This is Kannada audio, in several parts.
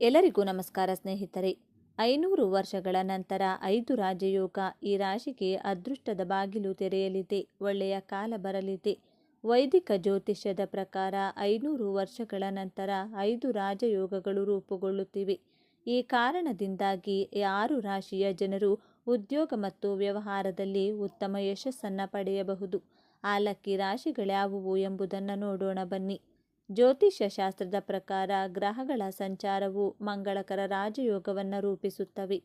ಎಲ್ಲರಿಗೂ ನಮಸ್ಕಾರ ಸ್ನೇಹಿತರೆ. 500 ವರ್ಷಗಳ ನಂತರ 5 ರಾಜಯೋಗ. ಈ ರಾಶಿಗೆ ಅದೃಷ್ಟದ ಬಾಗಿಲು ತೆರೆಯಲಿದೆ. ಒಳ್ಳೆಯ ಕಾಲ ಬರಲಿದೆ. ವೈದಿಕ ಜ್ಯೋತಿಷ್ಯದ ಪ್ರಕಾರ 500 ವರ್ಷಗಳ ನಂತರ 5 ರಾಜಯೋಗಗಳು ರೂಪುಗೊಳ್ಳುತ್ತಿವೆ. ಈ ಕಾರಣದಿಂದಾಗಿ 6 ರಾಶಿಯ ಜನರು ಉದ್ಯೋಗ ಮತ್ತು ವ್ಯವಹಾರದಲ್ಲಿ ಉತ್ತಮ ಯಶಸ್ಸನ್ನು ಪಡೆಯಬಹುದು. ಆ ಲಕ್ಕಿ ರಾಶಿಗಳ್ಯಾವುವು ಎಂಬುದನ್ನು ನೋಡೋಣ ಬನ್ನಿ. ಜ್ಯೋತಿಷ್ಯ ಶಾಸ್ತ್ರದ ಪ್ರಕಾರ ಗ್ರಹಗಳ ಸಂಚಾರವು ಮಂಗಳಕರ ರಾಜಯೋಗವನ್ನು ರೂಪಿಸುತ್ತವೆ.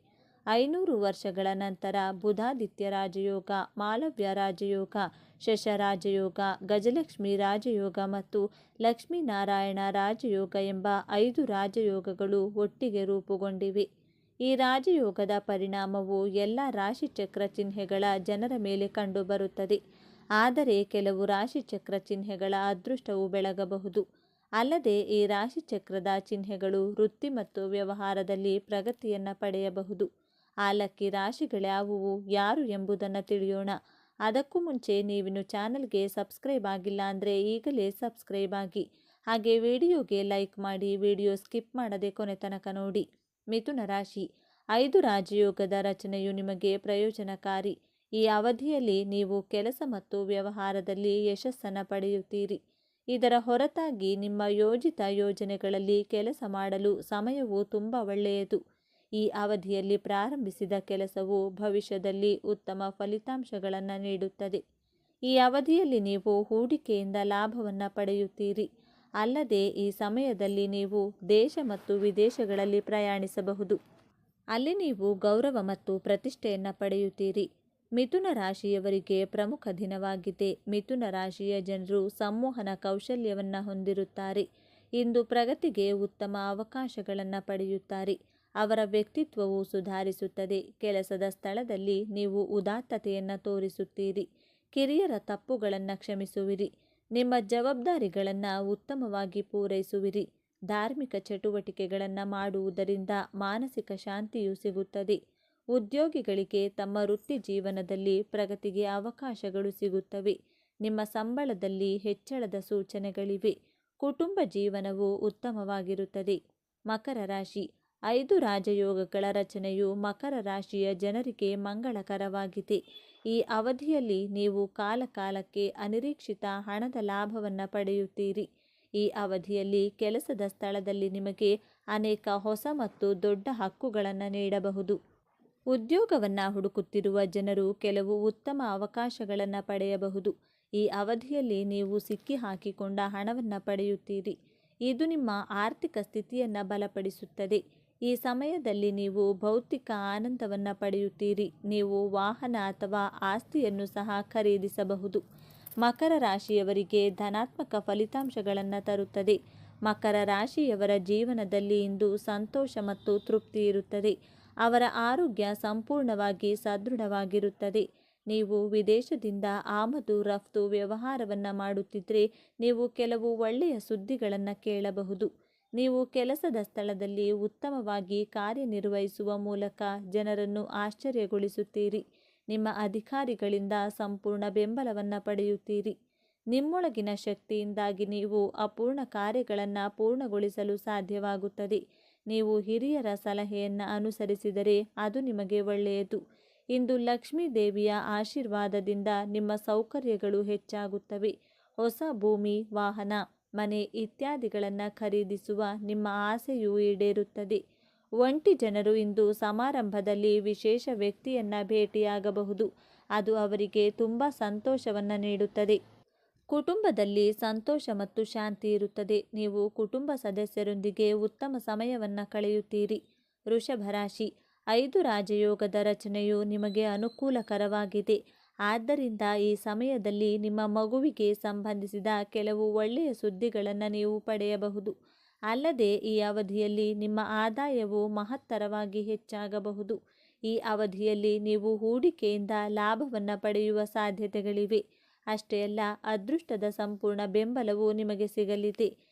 500 ವರ್ಷಗಳ ನಂತರ ಬುಧಾದಿತ್ಯ ರಾಜಯೋಗ, ಮಾಲವ್ಯ ರಾಜಯೋಗ, ಶಶ ರಾಜಯೋಗ, ಗಜಲಕ್ಷ್ಮಿ ರಾಜಯೋಗ ಮತ್ತು ಲಕ್ಷ್ಮೀನಾರಾಯಣ ರಾಜಯೋಗ ಎಂಬ 5 ರಾಜಯೋಗಗಳು ಒಟ್ಟಿಗೆ ರೂಪುಗೊಂಡಿವೆ. ಈ ರಾಜಯೋಗದ ಪರಿಣಾಮವು ಎಲ್ಲ ರಾಶಿಚಕ್ರ ಚಿಹ್ನೆಗಳ ಜನರ ಮೇಲೆ ಕಂಡುಬರುತ್ತದೆ. ಆದರೆ ಕೆಲವು ರಾಶಿಚಕ್ರ ಚಿಹ್ನೆಗಳ ಅದೃಷ್ಟವು ಬೆಳಗಬಹುದು. ಅಲ್ಲದೆ ಈ ರಾಶಿಚಕ್ರದ ಚಿಹ್ನೆಗಳು ವೃತ್ತಿ ಮತ್ತು ವ್ಯವಹಾರದಲ್ಲಿ ಪ್ರಗತಿಯನ್ನು ಪಡೆಯಬಹುದು. ಆ ಲಕ್ಕಿ ರಾಶಿಗಳ್ಯಾವುವು, ಯಾರು ಎಂಬುದನ್ನು ತಿಳಿಯೋಣ. ಅದಕ್ಕೂ ಮುಂಚೆ ನೀವಿನ್ನು ಚಾನಲ್ಗೆ ಸಬ್ಸ್ಕ್ರೈಬ್ ಆಗಿಲ್ಲ ಅಂದರೆ ಈಗಲೇ ಸಬ್ಸ್ಕ್ರೈಬ್ ಆಗಿ, ಹಾಗೆ ವಿಡಿಯೋಗೆ ಲೈಕ್ ಮಾಡಿ, ವಿಡಿಯೋ ಸ್ಕಿಪ್ ಮಾಡದೆ ಕೊನೆ ತನಕ ನೋಡಿ. ಮಿಥುನ ರಾಶಿ. 5 ರಾಜಯೋಗದ ರಚನೆಯು ನಿಮಗೆ ಪ್ರಯೋಜನಕಾರಿ. ಈ ಅವಧಿಯಲ್ಲಿ ನೀವು ಕೆಲಸ ಮತ್ತು ವ್ಯವಹಾರದಲ್ಲಿ ಯಶಸ್ಸನ್ನು ಪಡೆಯುತ್ತೀರಿ. ಇದರ ಹೊರತಾಗಿ ನಿಮ್ಮ ಯೋಜಿತ ಯೋಜನೆಗಳಲ್ಲಿ ಕೆಲಸ ಮಾಡಲು ಸಮಯವು ತುಂಬ ಒಳ್ಳೆಯದು. ಈ ಅವಧಿಯಲ್ಲಿ ಪ್ರಾರಂಭಿಸಿದ ಕೆಲಸವು ಭವಿಷ್ಯದಲ್ಲಿ ಉತ್ತಮ ಫಲಿತಾಂಶಗಳನ್ನು ನೀಡುತ್ತದೆ. ಈ ಅವಧಿಯಲ್ಲಿ ನೀವು ಹೂಡಿಕೆಯಿಂದ ಲಾಭವನ್ನು ಪಡೆಯುತ್ತೀರಿ. ಅಲ್ಲದೆ ಈ ಸಮಯದಲ್ಲಿ ನೀವು ದೇಶ ಮತ್ತು ವಿದೇಶಗಳಲ್ಲಿ ಪ್ರಯಾಣಿಸಬಹುದು. ಅಲ್ಲಿ ನೀವು ಗೌರವ ಮತ್ತು ಪ್ರತಿಷ್ಠೆಯನ್ನು ಪಡೆಯುತ್ತೀರಿ. ಮಿಥುನ ರಾಶಿಯವರಿಗೆ ಪ್ರಮುಖ ದಿನವಾಗಿದೆ. ಮಿಥುನ ರಾಶಿಯ ಜನರು ಸಂವಹನ ಕೌಶಲ್ಯವನ್ನು ಹೊಂದಿರುತ್ತಾರೆ. ಇಂದು ಪ್ರಗತಿಗೆ ಉತ್ತಮ ಅವಕಾಶಗಳನ್ನು ಪಡೆಯುತ್ತಾರೆ. ಅವರ ವ್ಯಕ್ತಿತ್ವವು ಸುಧಾರಿಸುತ್ತದೆ. ಕೆಲಸದ ಸ್ಥಳದಲ್ಲಿ ನೀವು ಉದಾತ್ತತೆಯನ್ನು ತೋರಿಸುತ್ತೀರಿ. ಕಿರಿಯರ ತಪ್ಪುಗಳನ್ನು ಕ್ಷಮಿಸುವಿರಿ. ನಿಮ್ಮ ಜವಾಬ್ದಾರಿಗಳನ್ನು ಉತ್ತಮವಾಗಿ ಪೂರೈಸುವಿರಿ. ಧಾರ್ಮಿಕ ಚಟುವಟಿಕೆಗಳನ್ನು ಮಾಡುವುದರಿಂದ ಮಾನಸಿಕ ಶಾಂತಿಯು ಸಿಗುತ್ತದೆ. ಉದ್ಯೋಗಿಗಳಿಗೆ ತಮ್ಮ ವೃತ್ತಿ ಜೀವನದಲ್ಲಿ ಪ್ರಗತಿಗೆ ಅವಕಾಶಗಳು ಸಿಗುತ್ತವೆ. ನಿಮ್ಮ ಸಂಬಳದಲ್ಲಿ ಹೆಚ್ಚಳದ ಸೂಚನೆಗಳಿವೆ. ಕುಟುಂಬ ಜೀವನವು ಉತ್ತಮವಾಗಿರುತ್ತದೆ. ಮಕರ ರಾಶಿ. 5 ರಾಜಯೋಗಗಳ ರಚನೆಯು ಮಕರ ರಾಶಿಯ ಜನರಿಗೆ ಮಂಗಳಕರವಾಗಿದೆ. ಈ ಅವಧಿಯಲ್ಲಿ ನೀವು ಕಾಲಕಾಲಕ್ಕೆ ಅನಿರೀಕ್ಷಿತ ಹಣದ ಲಾಭವನ್ನು ಪಡೆಯುತ್ತೀರಿ. ಈ ಅವಧಿಯಲ್ಲಿ ಕೆಲಸದ ಸ್ಥಳದಲ್ಲಿ ನಿಮಗೆ ಅನೇಕ ಹೊಸ ಮತ್ತು ದೊಡ್ಡ ಹಕ್ಕುಗಳನ್ನು ನೀಡಬಹುದು. ಉದ್ಯೋಗವನ್ನು ಹುಡುಕುತ್ತಿರುವ ಜನರು ಕೆಲವು ಉತ್ತಮ ಅವಕಾಶಗಳನ್ನು ಪಡೆಯಬಹುದು. ಈ ಅವಧಿಯಲ್ಲಿ ನೀವು ಸಿಕ್ಕಿಹಾಕಿಕೊಂಡ ಹಣವನ್ನು ಪಡೆಯುತ್ತೀರಿ. ಇದು ನಿಮ್ಮ ಆರ್ಥಿಕ ಸ್ಥಿತಿಯನ್ನು ಬಲಪಡಿಸುತ್ತದೆ. ಈ ಸಮಯದಲ್ಲಿ ನೀವು ಭೌತಿಕ ಆನಂದವನ್ನು ಪಡೆಯುತ್ತೀರಿ. ನೀವು ವಾಹನ ಅಥವಾ ಆಸ್ತಿಯನ್ನು ಸಹ ಖರೀದಿಸಬಹುದು. ಮಕರ ರಾಶಿಯವರಿಗೆ ಧನಾತ್ಮಕ ಫಲಿತಾಂಶಗಳನ್ನು ತರುತ್ತದೆ. ಮಕರ ರಾಶಿಯವರ ಜೀವನದಲ್ಲಿ ಇಂದು ಸಂತೋಷ ಮತ್ತು ತೃಪ್ತಿ ಇರುತ್ತದೆ. ಅವರ ಆರೋಗ್ಯ ಸಂಪೂರ್ಣವಾಗಿ ಸದೃಢವಾಗಿರುತ್ತದೆ. ನೀವು ವಿದೇಶದಿಂದ ಆಮದು ರಫ್ತು ವ್ಯವಹಾರವನ್ನು ಮಾಡುತ್ತಿದ್ದರೆ ನೀವು ಕೆಲವು ಒಳ್ಳೆಯ ಸುದ್ದಿಗಳನ್ನು ಕೇಳಬಹುದು. ನೀವು ಕೆಲಸದ ಸ್ಥಳದಲ್ಲಿ ಉತ್ತಮವಾಗಿ ಕಾರ್ಯನಿರ್ವಹಿಸುವ ಮೂಲಕ ಜನರನ್ನು ಆಶ್ಚರ್ಯಗೊಳಿಸುತ್ತೀರಿ. ನಿಮ್ಮ ಅಧಿಕಾರಿಗಳಿಂದ ಸಂಪೂರ್ಣ ಬೆಂಬಲವನ್ನು ಪಡೆಯುತ್ತೀರಿ. ನಿಮ್ಮೊಳಗಿನ ಶಕ್ತಿಯಿಂದಾಗಿ ನೀವು ಅಪೂರ್ಣ ಕಾರ್ಯಗಳನ್ನು ಪೂರ್ಣಗೊಳಿಸಲು ಸಾಧ್ಯವಾಗುತ್ತದೆ. ನೀವು ಹಿರಿಯರ ಸಲಹೆಯನ್ನು ಅನುಸರಿಸಿದರೆ ಅದು ನಿಮಗೆ ಒಳ್ಳೆಯದು. ಇಂದು ಲಕ್ಷ್ಮೀ ದೇವಿಯ ಆಶೀರ್ವಾದದಿಂದ ನಿಮ್ಮ ಸೌಕರ್ಯಗಳು ಹೆಚ್ಚಾಗುತ್ತವೆ. ಹೊಸ ಭೂಮಿ, ವಾಹನ, ಮನೆ ಇತ್ಯಾದಿಗಳನ್ನು ಖರೀದಿಸುವ ನಿಮ್ಮ ಆಸೆಯು ಈಡೇರುತ್ತದೆ. ಒಂಟಿ ಜನರು ಇಂದು ಸಮಾರಂಭದಲ್ಲಿ ವಿಶೇಷ ವ್ಯಕ್ತಿಯನ್ನು ಭೇಟಿಯಾಗಬಹುದು. ಅದು ಅವರಿಗೆ ತುಂಬ ಸಂತೋಷವನ್ನು ನೀಡುತ್ತದೆ. ಕುಟುಂಬದಲ್ಲಿ ಸಂತೋಷ ಮತ್ತು ಶಾಂತಿ ಇರುತ್ತದೆ. ನೀವು ಕುಟುಂಬ ಸದಸ್ಯರೊಂದಿಗೆ ಉತ್ತಮ ಸಮಯವನ್ನು ಕಳೆಯುತ್ತೀರಿ. ವೃಷಭ ರಾಶಿ. 5 ರಾಜಯೋಗದ ರಚನೆಯು ನಿಮಗೆ ಅನುಕೂಲಕರವಾಗಿದೆ. ಆದ್ದರಿಂದ ಈ ಸಮಯದಲ್ಲಿ ನಿಮ್ಮ ಮಗುವಿಗೆ ಸಂಬಂಧಿಸಿದ ಕೆಲವು ಒಳ್ಳೆಯ ಸುದ್ದಿಗಳನ್ನು ನೀವು ಪಡೆಯಬಹುದು. ಅಲ್ಲದೆ ಈ ಅವಧಿಯಲ್ಲಿ ನಿಮ್ಮ ಆದಾಯವು ಮಹತ್ತರವಾಗಿ ಹೆಚ್ಚಾಗಬಹುದು. ಈ ಅವಧಿಯಲ್ಲಿ ನೀವು ಹೂಡಿಕೆಯಿಂದ ಲಾಭವನ್ನು ಪಡೆಯುವ ಸಾಧ್ಯತೆಗಳಿವೆ. ಅಷ್ಟೇ ಅಲ್ಲ, ಅದೃಷ್ಟದ ಸಂಪೂರ್ಣ ಬೆಂಬಲವು ನಿಮಗೆ ಸಿಗಲಿದೆ.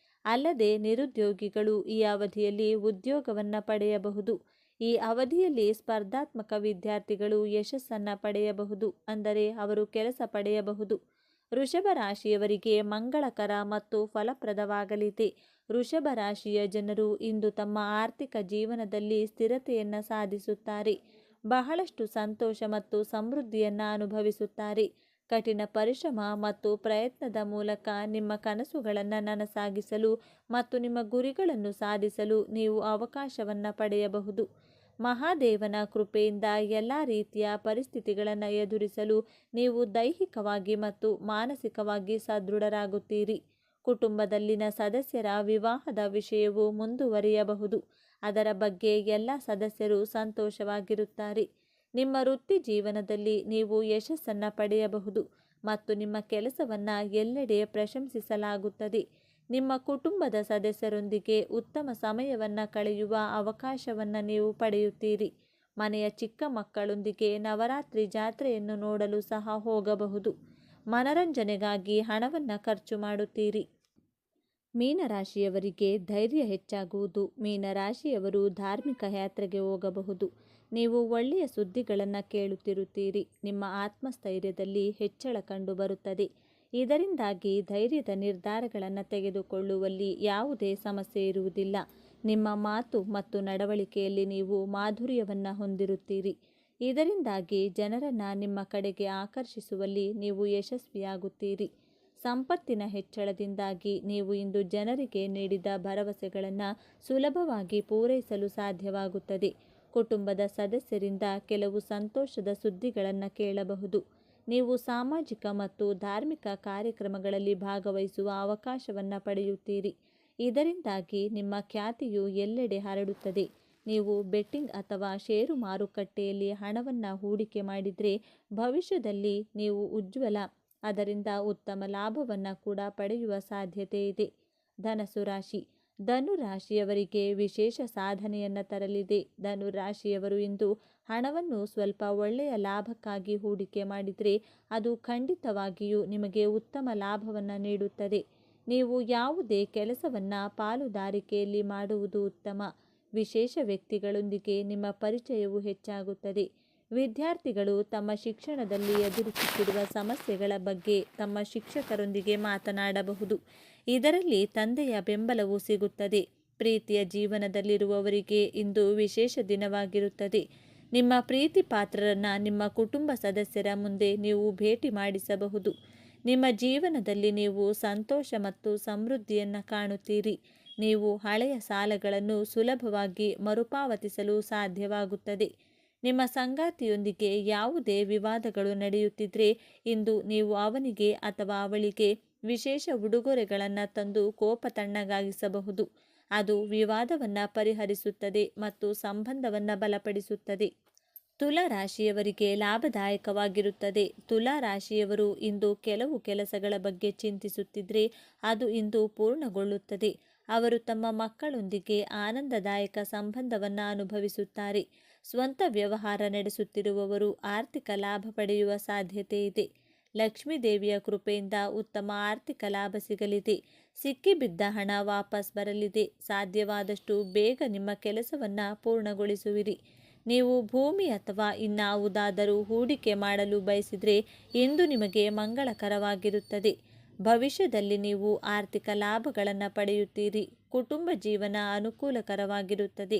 ಅಲ್ಲದೆ ನಿರುದ್ಯೋಗಿಗಳು ಈ ಅವಧಿಯಲ್ಲಿ ಉದ್ಯೋಗವನ್ನು ಪಡೆಯಬಹುದು. ಈ ಅವಧಿಯಲ್ಲಿ ಸ್ಪರ್ಧಾತ್ಮಕ ವಿದ್ಯಾರ್ಥಿಗಳು ಯಶಸ್ಸನ್ನು ಪಡೆಯಬಹುದು, ಅಂದರೆ ಅವರು ಕೆಲಸ ಪಡೆಯಬಹುದು. ವೃಷಭ ರಾಶಿಯವರಿಗೆ ಮಂಗಳಕರ ಮತ್ತು ಫಲಪ್ರದವಾಗಲಿದೆ. ವೃಷಭ ರಾಶಿಯ ಜನರು ಇಂದು ತಮ್ಮ ಆರ್ಥಿಕ ಜೀವನದಲ್ಲಿ ಸ್ಥಿರತೆಯನ್ನು ಸಾಧಿಸುತ್ತಾರೆ. ಬಹಳಷ್ಟು ಸಂತೋಷ ಮತ್ತು ಸಮೃದ್ಧಿಯನ್ನು ಅನುಭವಿಸುತ್ತಾರೆ. ಕಠಿಣ ಪರಿಶ್ರಮ ಮತ್ತು ಪ್ರಯತ್ನದ ಮೂಲಕ ನಿಮ್ಮ ಕನಸುಗಳನ್ನು ನನಸಾಗಿಸಲು ಮತ್ತು ನಿಮ್ಮ ಗುರಿಗಳನ್ನು ಸಾಧಿಸಲು ನೀವು ಅವಕಾಶವನ್ನು ಪಡೆಯಬಹುದು. ಮಹಾದೇವನ ಕೃಪೆಯಿಂದ ಎಲ್ಲ ರೀತಿಯ ಪರಿಸ್ಥಿತಿಗಳನ್ನು ಎದುರಿಸಲು ನೀವು ದೈಹಿಕವಾಗಿ ಮತ್ತು ಮಾನಸಿಕವಾಗಿ ಸದೃಢರಾಗುತ್ತೀರಿ. ಕುಟುಂಬದಲ್ಲಿನ ಸದಸ್ಯರ ವಿವಾಹದ ವಿಷಯವು ಮುಂದುವರಿಯಬಹುದು. ಅದರ ಬಗ್ಗೆ ಎಲ್ಲ ಸದಸ್ಯರು ಸಂತೋಷವಾಗಿರುತ್ತಾರೆ. ನಿಮ್ಮ ವೃತ್ತಿ ಜೀವನದಲ್ಲಿ ನೀವು ಯಶಸ್ಸನ್ನು ಪಡೆಯಬಹುದು ಮತ್ತು ನಿಮ್ಮ ಕೆಲಸವನ್ನು ಎಲ್ಲೆಡೆ ಪ್ರಶಂಸಿಸಲಾಗುತ್ತದೆ. ನಿಮ್ಮ ಕುಟುಂಬದ ಸದಸ್ಯರೊಂದಿಗೆ ಉತ್ತಮ ಸಮಯವನ್ನು ಕಳೆಯುವ ಅವಕಾಶವನ್ನು ನೀವು ಪಡೆಯುತ್ತೀರಿ. ಮನೆಯ ಚಿಕ್ಕ ಮಕ್ಕಳೊಂದಿಗೆ ನವರಾತ್ರಿ ಜಾತ್ರೆಯನ್ನು ನೋಡಲು ಸಹ ಹೋಗಬಹುದು. ಮನರಂಜನೆಗಾಗಿ ಹಣವನ್ನು ಖರ್ಚು ಮಾಡುತ್ತೀರಿ. ಮೀನರಾಶಿಯವರಿಗೆ ಧೈರ್ಯ ಹೆಚ್ಚಾಗುವುದು. ಮೀನರಾಶಿಯವರು ಧಾರ್ಮಿಕ ಯಾತ್ರೆಗೆ ಹೋಗಬಹುದು. ನೀವು ಒಳ್ಳೆಯ ಸುದ್ದಿಗಳನ್ನು ಕೇಳುತ್ತಿರುತ್ತೀರಿ. ನಿಮ್ಮ ಆತ್ಮಸ್ಥೈರ್ಯದಲ್ಲಿ ಹೆಚ್ಚಳ ಕಂಡುಬರುತ್ತದೆ. ಇದರಿಂದಾಗಿ ಧೈರ್ಯದ ನಿರ್ಧಾರಗಳನ್ನು ತೆಗೆದುಕೊಳ್ಳುವಲ್ಲಿ ಯಾವುದೇ ಸಮಸ್ಯೆ ಇರುವುದಿಲ್ಲ. ನಿಮ್ಮ ಮಾತು ಮತ್ತು ನಡವಳಿಕೆಯಲ್ಲಿ ನೀವು ಮಾಧುರ್ಯವನ್ನು ಹೊಂದಿರುತ್ತೀರಿ. ಇದರಿಂದಾಗಿ ಜನರನ್ನು ನಿಮ್ಮ ಕಡೆಗೆ ಆಕರ್ಷಿಸುವಲ್ಲಿ ನೀವು ಯಶಸ್ವಿಯಾಗುತ್ತೀರಿ. ಸಂಪತ್ತಿನ ಹೆಚ್ಚಳದಿಂದಾಗಿ ನೀವು ಇಂದು ಜನರಿಗೆ ನೀಡಿದ ಭರವಸೆಗಳನ್ನು ಸುಲಭವಾಗಿ ಪೂರೈಸಲು ಸಾಧ್ಯವಾಗುತ್ತದೆ. ಕುಟುಂಬದ ಸದಸ್ಯರಿಂದ ಕೆಲವು ಸಂತೋಷದ ಸುದ್ದಿಗಳನ್ನು ಕೇಳಬಹುದು. ನೀವು ಸಾಮಾಜಿಕ ಮತ್ತು ಧಾರ್ಮಿಕ ಕಾರ್ಯಕ್ರಮಗಳಲ್ಲಿ ಭಾಗವಹಿಸುವ ಅವಕಾಶವನ್ನು ಪಡೆಯುತ್ತೀರಿ. ಇದರಿಂದಾಗಿ ನಿಮ್ಮ ಖ್ಯಾತಿಯು ಎಲ್ಲೆಡೆ ಹರಡುತ್ತದೆ. ನೀವು ಬೆಟ್ಟಿಂಗ್ ಅಥವಾ ಷೇರು ಮಾರುಕಟ್ಟೆಯಲ್ಲಿ ಹಣವನ್ನು ಹೂಡಿಕೆ ಮಾಡಿದರೆ ಭವಿಷ್ಯದಲ್ಲಿ ನೀವು ಅದರಿಂದ ಉತ್ತಮ ಲಾಭವನ್ನು ಕೂಡ ಪಡೆಯುವ ಸಾಧ್ಯತೆ ಇದೆ. ಧನಸ್ಸು ರಾಶಿ. ಧನು ರಾಶಿಯವರಿಗೆ ವಿಶೇಷ ಸಾಧನೆಯನ್ನು ತರಲಿದೆ. ಧನು ರಾಶಿಯವರು ಇಂದು ಹಣವನ್ನು ಸ್ವಲ್ಪ ಒಳ್ಳೆಯ ಲಾಭಕ್ಕಾಗಿ ಹೂಡಿಕೆ ಮಾಡಿದರೆ ಅದು ಖಂಡಿತವಾಗಿಯೂ ನಿಮಗೆ ಉತ್ತಮ ಲಾಭವನ್ನು ನೀಡುತ್ತದೆ. ನೀವು ಯಾವುದೇ ಕೆಲಸವನ್ನು ಪಾಲುದಾರಿಕೆಯಲ್ಲಿ ಮಾಡುವುದು ಉತ್ತಮ. ವಿಶೇಷ ವ್ಯಕ್ತಿಗಳೊಂದಿಗೆ ನಿಮ್ಮ ಪರಿಚಯವು ಹೆಚ್ಚಾಗುತ್ತದೆ. ವಿದ್ಯಾರ್ಥಿಗಳು ತಮ್ಮ ಶಿಕ್ಷಣದಲ್ಲಿ ಎದುರಿಸುತ್ತಿರುವ ಸಮಸ್ಯೆಗಳ ಬಗ್ಗೆ ತಮ್ಮ ಶಿಕ್ಷಕರೊಂದಿಗೆ ಮಾತನಾಡಬಹುದು. ಇದರಲ್ಲಿ ತಂದೆಯ ಬೆಂಬಲವು ಸಿಗುತ್ತದೆ. ಪ್ರೀತಿಯ ಜೀವನದಲ್ಲಿರುವವರಿಗೆ ಇಂದು ವಿಶೇಷ ದಿನವಾಗಿರುತ್ತದೆ. ನಿಮ್ಮ ಪ್ರೀತಿ ಪಾತ್ರರನ್ನು ನಿಮ್ಮ ಕುಟುಂಬ ಸದಸ್ಯರ ಮುಂದೆ ನೀವು ಭೇಟಿ ಮಾಡಿಸಬಹುದು. ನಿಮ್ಮ ಜೀವನದಲ್ಲಿ ನೀವು ಸಂತೋಷ ಮತ್ತು ಸಮೃದ್ಧಿಯನ್ನು ಕಾಣುತ್ತೀರಿ. ನೀವು ಹಳೆಯ ಸಾಲಗಳನ್ನು ಸುಲಭವಾಗಿ ಮರುಪಾವತಿಸಲು ಸಾಧ್ಯವಾಗುತ್ತದೆ. ನಿಮ್ಮ ಸಂಗಾತಿಯೊಂದಿಗೆ ಯಾವುದೇ ವಿವಾದಗಳು ನಡೆಯುತ್ತಿದ್ದರೆ ಇಂದು ನೀವು ಅವನಿಗೆ ಅಥವಾ ಅವಳಿಗೆ ವಿಶೇಷ ಉಡುಗೊರೆಗಳನ್ನು ತಂದು ಕೋಪ ತಣ್ಣಗಾಗಿಸಬಹುದು. ಅದು ವಿವಾದವನ್ನು ಪರಿಹರಿಸುತ್ತದೆ ಮತ್ತು ಸಂಬಂಧವನ್ನು ಬಲಪಡಿಸುತ್ತದೆ. ತುಲಾ ರಾಶಿಯವರಿಗೆ ಲಾಭದಾಯಕವಾಗಿರುತ್ತದೆ. ತುಲಾ ರಾಶಿಯವರು ಇಂದು ಕೆಲವು ಕೆಲಸಗಳ ಬಗ್ಗೆ ಚಿಂತಿಸುತ್ತಿದ್ದರೆ ಅದು ಇಂದು ಪೂರ್ಣಗೊಳ್ಳುತ್ತದೆ. ಅವರು ತಮ್ಮ ಮಕ್ಕಳೊಂದಿಗೆ ಆನಂದದಾಯಕ ಸಂಬಂಧವನ್ನು ಅನುಭವಿಸುತ್ತಾರೆ. ಸ್ವಂತ ವ್ಯವಹಾರ ನಡೆಸುತ್ತಿರುವವರು ಆರ್ಥಿಕ ಲಾಭ ಪಡೆಯುವ ಸಾಧ್ಯತೆ ಇದೆ. ಲಕ್ಷ್ಮೀ ದೇವಿಯ ಕೃಪೆಯಿಂದ ಉತ್ತಮ ಆರ್ಥಿಕ ಲಾಭ ಸಿಗಲಿದೆ. ಸಿಕ್ಕಿಬಿದ್ದ ಹಣ ವಾಪಸ್ ಬರಲಿದೆ. ಸಾಧ್ಯವಾದಷ್ಟು ಬೇಗ ನಿಮ್ಮ ಕೆಲಸವನ್ನು ಪೂರ್ಣಗೊಳಿಸುವಿರಿ. ನೀವು ಭೂಮಿ ಅಥವಾ ಇನ್ನಾವುದಾದರೂ ಹೂಡಿಕೆ ಮಾಡಲು ಬಯಸಿದರೆ ಇಂದು ನಿಮಗೆ ಮಂಗಳಕರವಾಗಿರುತ್ತದೆ. ಭವಿಷ್ಯದಲ್ಲಿ ನೀವು ಆರ್ಥಿಕ ಲಾಭಗಳನ್ನು ಪಡೆಯುತ್ತೀರಿ. ಕುಟುಂಬ ಜೀವನ ಅನುಕೂಲಕರವಾಗಿರುತ್ತದೆ.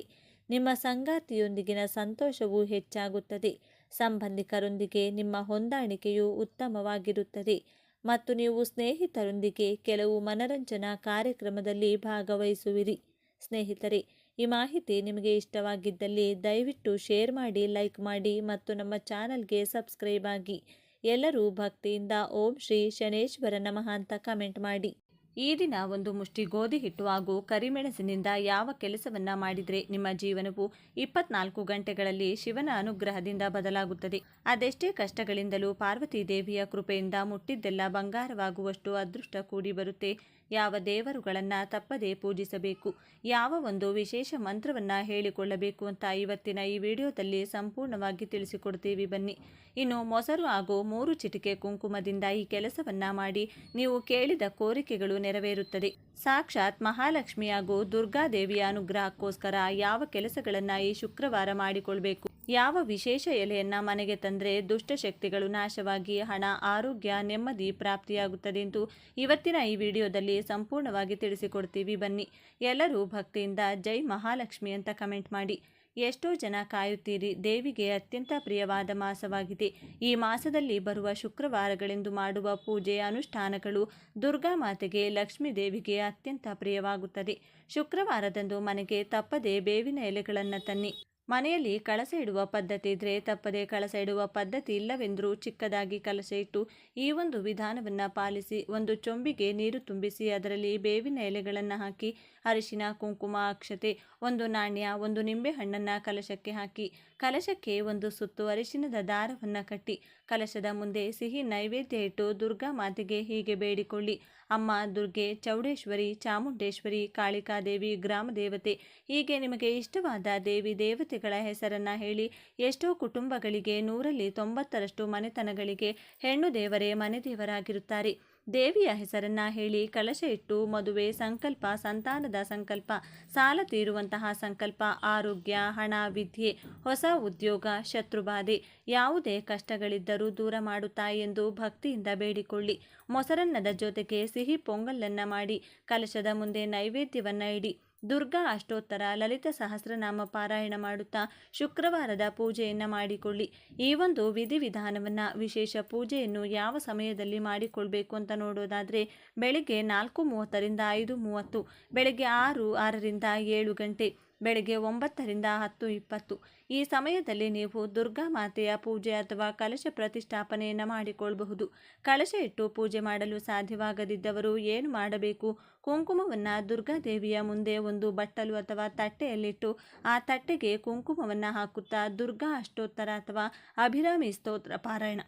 ನಿಮ್ಮ ಸಂಗಾತಿಯೊಂದಿಗಿನ ಸಂತೋಷವು ಹೆಚ್ಚಾಗುತ್ತದೆ. ಸಂಬಂಧಿಕರೊಂದಿಗೆ ನಿಮ್ಮ ಹೊಂದಾಣಿಕೆಯು ಉತ್ತಮವಾಗಿರುತ್ತದೆ ಮತ್ತು ನೀವು ಸ್ನೇಹಿತರೊಂದಿಗೆ ಕೆಲವು ಮನರಂಜನಾ ಕಾರ್ಯಕ್ರಮದಲ್ಲಿ ಭಾಗವಹಿಸುವಿರಿ. ಸ್ನೇಹಿತರೆ, ಈ ಮಾಹಿತಿ ನಿಮಗೆ ಇಷ್ಟವಾಗಿದ್ದಲ್ಲಿ ದಯವಿಟ್ಟು ಶೇರ್ ಮಾಡಿ, ಲೈಕ್ ಮಾಡಿ ಮತ್ತು ನಮ್ಮ ಚಾನಲ್ಗೆ ಸಬ್ಸ್ಕ್ರೈಬ್ ಆಗಿ. ಎಲ್ಲರೂ ಭಕ್ತಿಯಿಂದ ಓಂ ಶ್ರೀ ಶನೇಶ್ವರ ನಮಃ ಅಂತ ಕಮೆಂಟ್ ಮಾಡಿ. ಈ ದಿನ ಒಂದು ಮುಷ್ಟಿ ಗೋಧಿ ಹಿಟ್ಟು ಹಾಗೂ ಕರಿಮೆಣಸಿನಿಂದ ಯಾವ ಕೆಲಸವನ್ನ ಮಾಡಿದರೆ ನಿಮ್ಮ ಜೀವನವು 24 ಗಂಟೆಗಳಲ್ಲಿ ಶಿವನ ಅನುಗ್ರಹದಿಂದ ಬದಲಾಗುತ್ತದೆ. ಅದೆಷ್ಟೇ ಕಷ್ಟಗಳಿಂದಲೂ ಪಾರ್ವತಿ ದೇವಿಯ ಕೃಪೆಯಿಂದ ಮುಟ್ಟಿದ್ದೆಲ್ಲ ಬಂಗಾರವಾಗುವಷ್ಟು ಅದೃಷ್ಟ ಕೂಡಿ ಬರುತ್ತೆ. ಯಾವ ದೇವರುಗಳನ್ನು ತಪ್ಪದೇ ಪೂಜಿಸಬೇಕು, ಯಾವ ಒಂದು ವಿಶೇಷ ಮಂತ್ರವನ್ನು ಹೇಳಿಕೊಳ್ಳಬೇಕು ಅಂತ ಇವತ್ತಿನ ಈ ವಿಡಿಯೋದಲ್ಲಿ ಸಂಪೂರ್ಣವಾಗಿ ತಿಳಿಸಿಕೊಡ್ತೀವಿ. ಬನ್ನಿ. ಇನ್ನು ಮೊಸರು ಹಾಗೂ 3 ಚಿಟಿಕೆ ಕುಂಕುಮದಿಂದ ಈ ಕೆಲಸವನ್ನ ಮಾಡಿ ನೀವು ಕೇಳಿದ ಕೋರಿಕೆಗಳು ನೆರವೇರುತ್ತದೆ. ಸಾಕ್ಷಾತ್ ಮಹಾಲಕ್ಷ್ಮಿ ಹಾಗೂ ದುರ್ಗಾದೇವಿಯ ಅನುಗ್ರಹಕ್ಕೋಸ್ಕರ ಯಾವ ಕೆಲಸಗಳನ್ನು ಈ ಶುಕ್ರವಾರ ಮಾಡಿಕೊಳ್ಬೇಕು, ಯಾವ ವಿಶೇಷ ಎಲೆಯನ್ನು ಮನೆಗೆ ತಂದರೆ ದುಷ್ಟಶಕ್ತಿಗಳು ನಾಶವಾಗಿ ಹಣ, ಆರೋಗ್ಯ, ನೆಮ್ಮದಿ ಪ್ರಾಪ್ತಿಯಾಗುತ್ತದೆ ಎಂದು ಇವತ್ತಿನ ಈ ವಿಡಿಯೋದಲ್ಲಿ ಸಂಪೂರ್ಣವಾಗಿ ತಿಳಿಸಿಕೊಡ್ತೀವಿ. ಬನ್ನಿ, ಎಲ್ಲರೂ ಭಕ್ತಿಯಿಂದ ಜೈ ಮಹಾಲಕ್ಷ್ಮಿ ಅಂತ ಕಮೆಂಟ್ ಮಾಡಿ. ಎಷ್ಟೋ ಜನ ಕಾಯುತ್ತೀರಿ. ದೇವಿಗೆ ಅತ್ಯಂತ ಪ್ರಿಯವಾದ ಮಾಸವಾಗಿದೆ. ಈ ಮಾಸದಲ್ಲಿ ಬರುವ ಶುಕ್ರವಾರಗಳೆಂದು ಮಾಡುವ ಪೂಜೆ ಅನುಷ್ಠಾನಗಳು ದುರ್ಗಾ ಮಾತೆಗೆ, ಲಕ್ಷ್ಮೀ ದೇವಿಗೆ ಅತ್ಯಂತ ಪ್ರಿಯವಾಗುತ್ತದೆ. ಶುಕ್ರವಾರದಂದು ಮನೆಗೆ ತಪ್ಪದೆ ಬೇವಿನ ಎಲೆಗಳನ್ನು ತನ್ನಿ. ಮನೆಯಲ್ಲಿ ಕಳಸ ಇಡುವ ಪದ್ಧತಿ ಇದ್ದರೆ ತಪ್ಪದೆ ಕಳಸ ಇಡುವ ಪದ್ಧತಿ ಇಲ್ಲವೆಂದರೂ ಚಿಕ್ಕದಾಗಿ ಕಲಶ ಇಟ್ಟು ಈ ಒಂದು ವಿಧಾನವನ್ನು ಪಾಲಿಸಿ. ಒಂದು ಚೊಂಬಿಗೆ ನೀರು ತುಂಬಿಸಿ ಅದರಲ್ಲಿ ಬೇವಿನ ಎಲೆಗಳನ್ನು ಹಾಕಿ ಅರಿಶಿನ, ಕುಂಕುಮ, ಅಕ್ಷತೆ, ಒಂದು ನಾಣ್ಯ, ಒಂದು ನಿಂಬೆಹಣ್ಣನ್ನು ಕಲಶಕ್ಕೆ ಹಾಕಿ ಕಲಶಕ್ಕೆ ಒಂದು ಸುತ್ತು ಅರಿಶಿನದ ದಾರವನ್ನು ಕಟ್ಟಿ ಕಲಶದ ಮುಂದೆ ಸಿಹಿ ನೈವೇದ್ಯ ಇಟ್ಟು ದುರ್ಗಾ ಮಾತೆಗೆ ಹೀಗೆ ಬೇಡಿಕೊಳ್ಳಿ. ಅಮ್ಮ ದುರ್ಗೆ, ಚೌಡೇಶ್ವರಿ, ಚಾಮುಂಡೇಶ್ವರಿ, ಕಾಳಿಕಾದೇವಿ, ಗ್ರಾಮ ದೇವತೆ, ಹೀಗೆ ನಿಮಗೆ ಇಷ್ಟವಾದ ದೇವಿ ದೇವತೆಗಳ ಹೆಸರನ್ನು ಹೇಳಿ. ಎಷ್ಟೋ ಕುಟುಂಬಗಳಿಗೆ 100ರಲ್ಲಿ 90ರಷ್ಟು ಮನೆತನಗಳಿಗೆ ಹೆಣ್ಣು ದೇವರೇ ಮನೆ ದೇವರಾಗಿರುತ್ತಾರೆ. ದೇವಿಯ ಹೆಸರನ್ನ ಹೇಳಿ ಕಲಶ ಇಟ್ಟು ಮದುವೆ ಸಂಕಲ್ಪ, ಸಂತಾನದ ಸಂಕಲ್ಪ, ಸಾಲ ತೀರುವಂತಹ ಸಂಕಲ್ಪ, ಆರೋಗ್ಯ, ಹಣ, ವಿದ್ಯೆ, ಹೊಸ ಉದ್ಯೋಗ, ಶತ್ರುಬಾಧೆ, ಯಾವುದೇ ಕಷ್ಟಗಳಿದ್ದರೂ ದೂರ ಮಾಡುತ್ತಾ ಎಂದು ಭಕ್ತಿಯಿಂದ ಬೇಡಿಕೊಳ್ಳಿ. ಮೊಸರನ್ನದ ಜೊತೆಗೆ ಸಿಹಿ ಪೊಂಗಲನ್ನು ಮಾಡಿ ಕಲಶದ ಮುಂದೆ ನೈವೇದ್ಯವನ್ನು ಇಡಿ. ದುರ್ಗಾ ಅಷ್ಟೋತ್ತರ, ಲಲಿತ ಸಹಸ್ರನಾಮ ಪಾರಾಯಣ ಮಾಡುತ್ತಾ ಶುಕ್ರವಾರದ ಪೂಜೆಯನ್ನು ಮಾಡಿಕೊಳ್ಳಿ. ಈ ಒಂದು ವಿಧಿವಿಧಾನವನ್ನು, ವಿಶೇಷ ಪೂಜೆಯನ್ನು ಯಾವ ಸಮಯದಲ್ಲಿ ಮಾಡಿಕೊಳ್ಬೇಕು ಅಂತ ನೋಡೋದಾದರೆ ಬೆಳಿಗ್ಗೆ 4:30ರಿಂದ 5:30, ಬೆಳಗ್ಗೆ 6ರಿಂದ 7 ಗಂಟೆ, ಬೆಳಗ್ಗೆ 9ರಿಂದ 10:20. ಈ ಸಮಯದಲ್ಲಿ ನೀವು ದುರ್ಗಾ ಮಾತೆಯ ಪೂಜೆ ಅಥವಾ ಕಲಶ ಪ್ರತಿಷ್ಠಾಪನೆಯನ್ನು ಮಾಡಿಕೊಳ್ಳಬಹುದು. ಕಲಶ ಇಟ್ಟು ಪೂಜೆ ಮಾಡಲು ಸಾಧ್ಯವಾಗದಿದ್ದವರು ಏನು ಮಾಡಬೇಕು? ಕುಂಕುಮವನ್ನು ದುರ್ಗಾದೇವಿಯ ಮುಂದೆ ಒಂದು ಬಟ್ಟಲು ಅಥವಾ ತಟ್ಟೆಯಲ್ಲಿಟ್ಟು ಆ ತಟ್ಟೆಗೆ ಕುಂಕುಮವನ್ನು ಹಾಕುತ್ತಾ ದುರ್ಗಾ ಅಷ್ಟೋತ್ತರ ಅಥವಾ ಅಭಿರಾಮಿ ಸ್ತೋತ್ರ ಪಾರಾಯಣ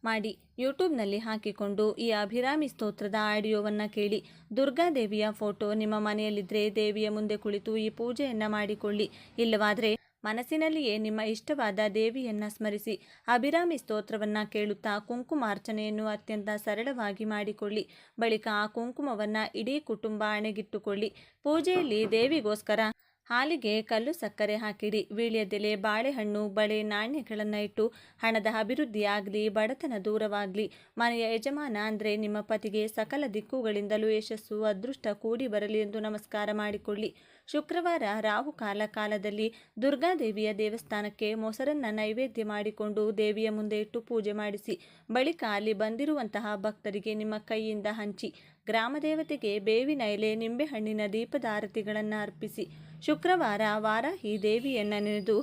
ಮಾಡಿ ಯೂಟ್ಯೂಬ್ನಲ್ಲಿ ಹಾಕಿಕೊಂಡು ಈ ಅಭಿರಾಮಿ ಸ್ತೋತ್ರದ ಆಡಿಯೋವನ್ನು ಕೇಳಿ. ದುರ್ಗಾದೇವಿಯ ಫೋಟೋ ನಿಮ್ಮ ಮನೆಯಲ್ಲಿದ್ದರೆ ದೇವಿಯ ಮುಂದೆ ಕುಳಿತು ಈ ಪೂಜೆಯನ್ನು ಮಾಡಿಕೊಳ್ಳಿ. ಇಲ್ಲವಾದರೆ ಮನಸ್ಸಿನಲ್ಲಿಯೇ ನಿಮ್ಮ ಇಷ್ಟವಾದ ದೇವಿಯನ್ನು ಸ್ಮರಿಸಿ ಅಭಿರಾಮಿ ಸ್ತೋತ್ರವನ್ನು ಕೇಳುತ್ತಾ ಕುಂಕುಮಾರ್ಚನೆಯನ್ನು ಅತ್ಯಂತ ಸರಳವಾಗಿ ಮಾಡಿಕೊಳ್ಳಿ. ಬಳಿಕ ಆ ಕುಂಕುಮವನ್ನು ಇಡೀ ಕುಟುಂಬ ಹಣೆಗಿಟ್ಟುಕೊಳ್ಳಿ. ಪೂಜೆಯಲ್ಲಿ ದೇವಿಗೋಸ್ಕರ ಹಾಲಿಗೆ ಕಲ್ಲು ಸಕ್ಕರೆ ಹಾಕಿಡಿ. ವೀಳ್ಯದೆಲೆ, ಬಾಳೆಹಣ್ಣು, ಬಳೆ, ನಾಣ್ಯಗಳನ್ನು ಇಟ್ಟು ಹಣದ ಅಭಿವೃದ್ಧಿಯಾಗಲಿ, ಬಡತನ ದೂರವಾಗಲಿ, ಮನೆಯ ಯಜಮಾನ ಅಂದರೆ ನಿಮ್ಮ ಪತಿಗೆ ಸಕಲ ದಿಕ್ಕುಗಳಿಂದಲೂ ಯಶಸ್ಸು, ಅದೃಷ್ಟ ಕೂಡಿ ಬರಲಿ ಎಂದು ನಮಸ್ಕಾರ ಮಾಡಿಕೊಳ್ಳಿ. ಶುಕ್ರವಾರ ರಾಹುಕಾಲ ಕಾಲದಲ್ಲಿ ದುರ್ಗಾದೇವಿಯ ದೇವಸ್ಥಾನಕ್ಕೆ ಮೊಸರನ್ನು ನೈವೇದ್ಯ ಮಾಡಿಕೊಂಡು ದೇವಿಯ ಮುಂದೆ ಇಟ್ಟು ಪೂಜೆ ಮಾಡಿಸಿ. ಬಳಿಕ ಅಲ್ಲಿ ಬಂದಿರುವಂತಹ ಭಕ್ತರಿಗೆ ನಿಮ್ಮ ಕೈಯಿಂದ ಹಂಚಿ. ಗ್ರಾಮ ದೇವತೆಗೆ ಬೇವಿನ ಎಲೆ, ನಿಂಬೆಹಣ್ಣಿನ ದೀಪದ ಆರತಿಗಳನ್ನು ಅರ್ಪಿಸಿ. ಶುಕ್ರವಾರ ವಾರಾಹಿ ದೇವಿಯನ್ನು ನೆನೆದು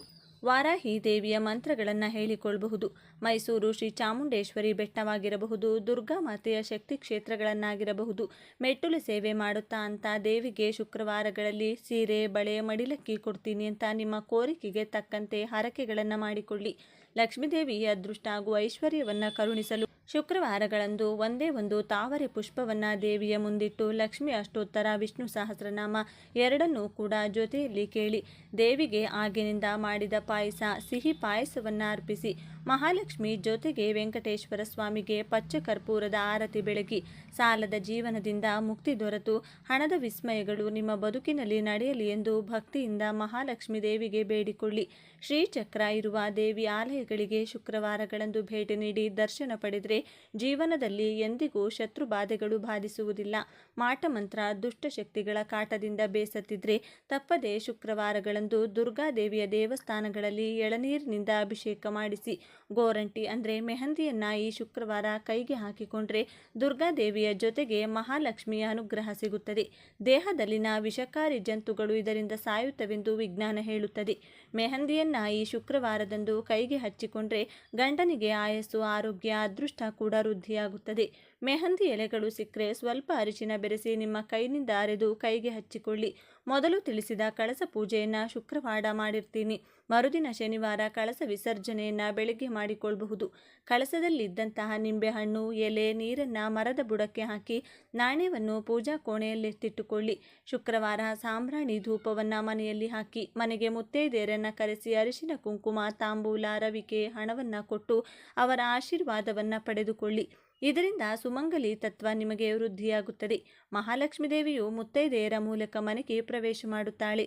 ವಾರಾಹಿ ದೇವಿಯ ಮಂತ್ರಗಳನ್ನು ಹೇಳಿಕೊಳ್ಳಬಹುದು. ಮೈಸೂರು ಶ್ರೀ ಚಾಮುಂಡೇಶ್ವರಿ ಬೆಟ್ಟವಾಗಿರಬಹುದು, ದುರ್ಗಾ ಮಾತೆಯ ಶಕ್ತಿ ಕ್ಷೇತ್ರಗಳನ್ನಾಗಿರಬಹುದು. ಮೆಟ್ಟುಲು ಸೇವೆ ಮಾಡುತ್ತಾ ಅಂತ ದೇವಿಗೆ ಶುಕ್ರವಾರಗಳಲ್ಲಿ ಸೀರೆ, ಬಳೆ, ಮಡಿಲಕ್ಕಿ ಕೊಡ್ತೀನಿ ಅಂತ ನಿಮ್ಮ ಕೋರಿಕೆಗೆ ತಕ್ಕಂತೆ ಹರಕೆಗಳನ್ನು ಮಾಡಿಕೊಳ್ಳಿ. ಲಕ್ಷ್ಮೀದೇವಿ ಅದೃಷ್ಟ ಹಾಗೂ ಐಶ್ವರ್ಯವನ್ನು ಕರುಣಿಸಲು ಶುಕ್ರವಾರಗಳಂದು ಒಂದೇ ಒಂದು ತಾವರೆ ಪುಷ್ಪವನ್ನು ದೇವಿಯ ಮುಂದಿಟ್ಟು ಲಕ್ಷ್ಮಿ ಅಷ್ಟೋತ್ತರ, ವಿಷ್ಣು ಸಹಸ್ರನಾಮ ಎರಡನ್ನೂ ಕೂಡ ಜೊತೆಯಲ್ಲಿ ಕೇಳಿ. ದೇವಿಗೆ ಆಗಿನಿಂದ ಮಾಡಿದ ಪಾಯಸ, ಸಿಹಿ ಪಾಯಸವನ್ನು ಅರ್ಪಿಸಿ. ಮಹಾಲಕ್ಷ್ಮಿ ಜೊತೆಗೆ ವೆಂಕಟೇಶ್ವರ ಸ್ವಾಮಿಗೆ ಪಚ್ಚ ಕರ್ಪೂರದ ಆರತಿ ಬೆಳಗಿ ಸಾಲದ ಜೀವನದಿಂದ ಮುಕ್ತಿ ದೊರೆತು ಹಣದ ವಿಸ್ಮಯಗಳು ನಿಮ್ಮ ಬದುಕಿನಲ್ಲಿ ನಡೆಯಲಿ ಎಂದು ಭಕ್ತಿಯಿಂದ ಮಹಾಲಕ್ಷ್ಮಿ ದೇವಿಗೆ ಬೇಡಿಕೊಳ್ಳಿ. ಶ್ರೀಚಕ್ರ ಇರುವ ದೇವಿ ಆಲಯಗಳಿಗೆ ಶುಕ್ರವಾರಗಳಂದು ಭೇಟಿ ನೀಡಿ ದರ್ಶನ ಪಡೆದರೆ ಜೀವನದಲ್ಲಿ ಎಂದಿಗೂ ಶತ್ರು ಬಾಧೆಗಳು ಬಾಧಿಸುವುದಿಲ್ಲ. ಮಾಟಮಂತ್ರ, ದುಷ್ಟಶಕ್ತಿಗಳ ಕಾಟದಿಂದ ಬೇಸತ್ತಿದ್ರೆ ತಪ್ಪದೆ ಶುಕ್ರವಾರಗಳಂದು ದುರ್ಗಾದೇವಿಯ ದೇವಸ್ಥಾನಗಳಲ್ಲಿ ಎಳನೀರಿನಿಂದ ಅಭಿಷೇಕ ಮಾಡಿಸಿ. ಗೋರಂಟಿ ಅಂದರೆ ಮೆಹಂದಿಯನ್ನು ಈ ಶುಕ್ರವಾರ ಕೈಗೆ ಹಾಕಿಕೊಂಡ್ರೆ ದುರ್ಗಾದೇವಿಯ ಜೊತೆಗೆ ಮಹಾಲಕ್ಷ್ಮಿಯ ಅನುಗ್ರಹ ಸಿಗುತ್ತದೆ. ದೇಹದಲ್ಲಿನ ವಿಷಕಾರಿ ಜಂತುಗಳು ಇದರಿಂದ ಸಾಯುತ್ತವೆಂದು ವಿಜ್ಞಾನ ಹೇಳುತ್ತದೆ. ಮೆಹಂದಿಯನ್ನು ಈ ಶುಕ್ರವಾರದಂದು ಕೈಗೆ ಹಚ್ಚಿಕೊಂಡ್ರೆ ಗಂಡನಿಗೆ ಆಯಸ್ಸು, ಆರೋಗ್ಯ, ಅದೃಷ್ಟ ಕೂಡ ವೃದ್ಧಿಯಾಗುತ್ತದೆ. ಮೆಹಂದಿ ಎಲೆಗಳು ಸಿಕ್ಕರೆ ಸ್ವಲ್ಪ ಅರಿಶಿನ ಬೆರೆಸಿ ನಿಮ್ಮ ಕೈನಿಂದ ಅರೆದು ಕೈಗೆ ಹಚ್ಚಿಕೊಳ್ಳಿ. ಮೊದಲು ತಿಳಿಸಿದ ಕಳಸ ಪೂಜೆಯನ್ನು ಶುಕ್ರವಾರ ಮಾಡಿರ್ತೀನಿ. ಮರುದಿನ ಶನಿವಾರ ಕಳಸ ವಿಸರ್ಜನೆಯನ್ನು ಬೆಳಗ್ಗೆ ಮಾಡಿಕೊಳ್ಳಬಹುದು. ಕಳಸದಲ್ಲಿದ್ದಂತಹ ನಿಂಬೆಹಣ್ಣು, ಎಲೆ, ನೀರನ್ನು ಮರದ ಬುಡಕ್ಕೆ ಹಾಕಿ ನಾಣ್ಯವನ್ನು ಪೂಜಾ ಕೋಣೆಯಲ್ಲಿಟ್ಟಿಟ್ಟುಕೊಳ್ಳಿ. ಶುಕ್ರವಾರ ಸಾಂಬ್ರಾಣಿ ಧೂಪವನ್ನು ಮನೆಯಲ್ಲಿ ಹಾಕಿ ಮನೆಗೆ ಮುತ್ತೈದೆಯರನ್ನು ಕರೆಸಿ ಅರಿಶಿನ, ಕುಂಕುಮ, ತಾಂಬೂಲ, ರವಿಕೆ, ಹಣವನ್ನು ಕೊಟ್ಟು ಅವರ ಆಶೀರ್ವಾದವನ್ನು ಪಡೆದುಕೊಳ್ಳಿ. ಇದರಿಂದ ಸುಮಂಗಲಿ ತತ್ವ ನಿಮಗೆ ವೃದ್ಧಿಯಾಗುತ್ತದೆ. ಮಹಾಲಕ್ಷ್ಮೀ ದೇವಿಯು ಮುತ್ತೈದೆಯರ ಮೂಲಕ ಮನೆಗೆ ಪ್ರವೇಶ ಮಾಡುತ್ತಾಳೆ.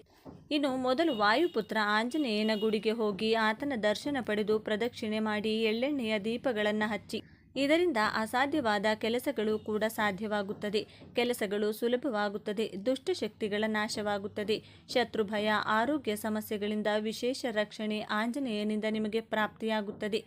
ಇನ್ನು ಮೊದಲು ವಾಯುಪುತ್ರ ಆಂಜನೇಯನ ಗುಡಿಗೆ ಹೋಗಿ ಆತನ ದರ್ಶನ ಪಡೆದು ಪ್ರದಕ್ಷಿಣೆ ಮಾಡಿ ಎಳ್ಳೆಣ್ಣೆಯ ದೀಪಗಳನ್ನು ಹಚ್ಚಿ. ಇದರಿಂದ ಅಸಾಧ್ಯವಾದ ಕೆಲಸಗಳು ಕೂಡ ಸಾಧ್ಯವಾಗುತ್ತದೆ. ಕೆಲಸಗಳು ಸುಲಭವಾಗುತ್ತದೆ. ದುಷ್ಟಶಕ್ತಿಗಳ ನಾಶವಾಗುತ್ತದೆ. ಶತ್ರು ಭಯ, ಆರೋಗ್ಯ ಸಮಸ್ಯೆಗಳಿಂದ ವಿಶೇಷ ರಕ್ಷಣೆ ಆಂಜನೇಯನಿಂದ ನಿಮಗೆ ಪ್ರಾಪ್ತಿಯಾಗುತ್ತದೆ.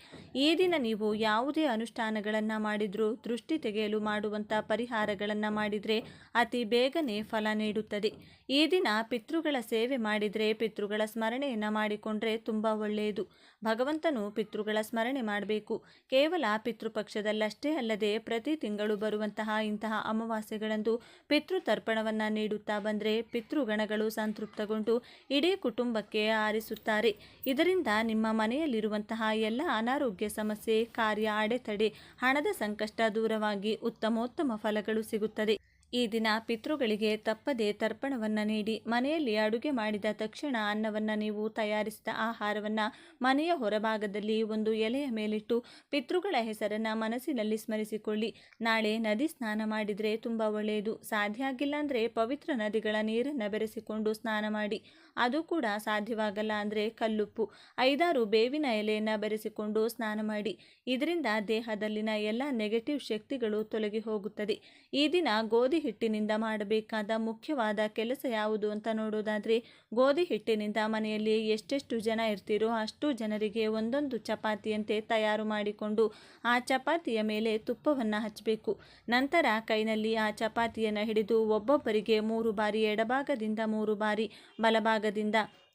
ಈ ದಿನ ನೀವು ಯಾವುದೇ ಅನುಷ್ಠಾನಗಳನ್ನು ಮಾಡಿದರೂ, ದೃಷ್ಟಿ ತೆಗೆಯಲು ಮಾಡುವಂಥ ಪರಿಹಾರಗಳನ್ನು ಮಾಡಿದರೆ ಅತಿ ಬೇಗನೆ ಫಲ ನೀಡುತ್ತದೆ. ಈ ದಿನ ಪಿತೃಗಳ ಸೇವೆ ಮಾಡಿದರೆ, ಪಿತೃಗಳ ಸ್ಮರಣೆಯನ್ನು ಮಾಡಿಕೊಂಡ್ರೆ ತುಂಬ ಒಳ್ಳೆಯದು. ಭಗವಂತನು ಪಿತೃಗಳ ಸ್ಮರಣೆ ಮಾಡಬೇಕು. ಕೇವಲ ಪಿತೃಪಕ್ಷದಲ್ಲಷ್ಟೇ ಅಲ್ಲದೆ ಪ್ರತಿ ತಿಂಗಳು ಬರುವಂತಹ ಇಂತಹ ಅಮಾವಾಸ್ಯೆಗಳಂದು ಪಿತೃತರ್ಪಣವನ್ನು ನೀಡುತ್ತಾ ಬಂದರೆ ಪಿತೃಗಣಗಳು ಸಂತೃಪ್ತಗೊಂಡು ಇಡೀ ಕುಟುಂಬಕ್ಕೆ ಆರಿಸುತ್ತಾರೆ. ಇದರಿಂದ ನಿಮ್ಮ ಮನೆಯಲ್ಲಿರುವಂತಹ ಎಲ್ಲ ಅನಾರೋಗ್ಯ ಸಮಸ್ಯೆ, ಕಾರ್ಯ ಅಡೆತಡೆ, ಹಣದ ಸಂಕಷ್ಟ ದೂರವಾಗಿ ಉತ್ತಮೋತ್ತಮ ಫಲಗಳು ಸಿಗುತ್ತದೆ. ಈ ದಿನ ಪಿತೃಗಳಿಗೆ ತಪ್ಪದೆ ತರ್ಪಣವನ್ನು ನೀಡಿ, ಮನೆಯಲ್ಲಿ ಅಡುಗೆ ಮಾಡಿದ ತಕ್ಷಣ ಅನ್ನವನ್ನು ನೀವು ತಯಾರಿಸಿದ ಆಹಾರವನ್ನು ಮನೆಯ ಹೊರಭಾಗದಲ್ಲಿ ಒಂದು ಎಲೆಯ ಮೇಲಿಟ್ಟು ಪಿತೃಗಳ ಹೆಸರನ್ನು ಮನಸ್ಸಿನಲ್ಲಿ ಸ್ಮರಿಸಿಕೊಳ್ಳಿ. ನಾಳೆ ನದಿ ಸ್ನಾನ ಮಾಡಿದರೆ ತುಂಬ ಒಳ್ಳೆಯದು. ಸಾಧ್ಯ ಆಗಿಲ್ಲ ಅಂದರೆ ಪವಿತ್ರ ನದಿಗಳ ನೀರನ್ನು ಬೆರೆಸಿಕೊಂಡು ಸ್ನಾನ ಮಾಡಿ. ಅದು ಕೂಡ ಸಾಧ್ಯವಾಗಲ್ಲ ಅಂದರೆ ಕಲ್ಲುಪ್ಪು, 5-6 ಬೇವಿನ ಎಲೆಯನ್ನು ಬೆರೆಸಿಕೊಂಡು ಸ್ನಾನ ಮಾಡಿ. ಇದರಿಂದ ದೇಹದಲ್ಲಿನ ಎಲ್ಲ ನೆಗೆಟಿವ್ ಶಕ್ತಿಗಳು ತೊಲಗಿ ಹೋಗುತ್ತದೆ. ಈ ದಿನ ಗೋಧಿ ಹಿಟ್ಟಿನಿಂದ ಮಾಡಬೇಕಾದ ಮುಖ್ಯವಾದ ಕೆಲಸ ಯಾವುದು ಅಂತ ನೋಡೋದಾದರೆ, ಗೋಧಿ ಹಿಟ್ಟಿನಿಂದ ಮನೆಯಲ್ಲಿ ಎಷ್ಟೆಷ್ಟು ಜನ ಇರ್ತೀರೋ ಅಷ್ಟು ಜನರಿಗೆ ಒಂದೊಂದು ಚಪಾತಿಯಂತೆ ತಯಾರು ಮಾಡಿಕೊಂಡು ಆ ಚಪಾತಿಯ ಮೇಲೆ ತುಪ್ಪವನ್ನು ಹಚ್ಚಬೇಕು. ನಂತರ ಕೈನಲ್ಲಿ ಆ ಚಪಾತಿಯನ್ನು ಹಿಡಿದು ಒಬ್ಬೊಬ್ಬರಿಗೆ 3 ಬಾರಿ ಎಡಭಾಗದಿಂದ 3 ಬಾರಿ ಬಲಭಾಗದಿಂದ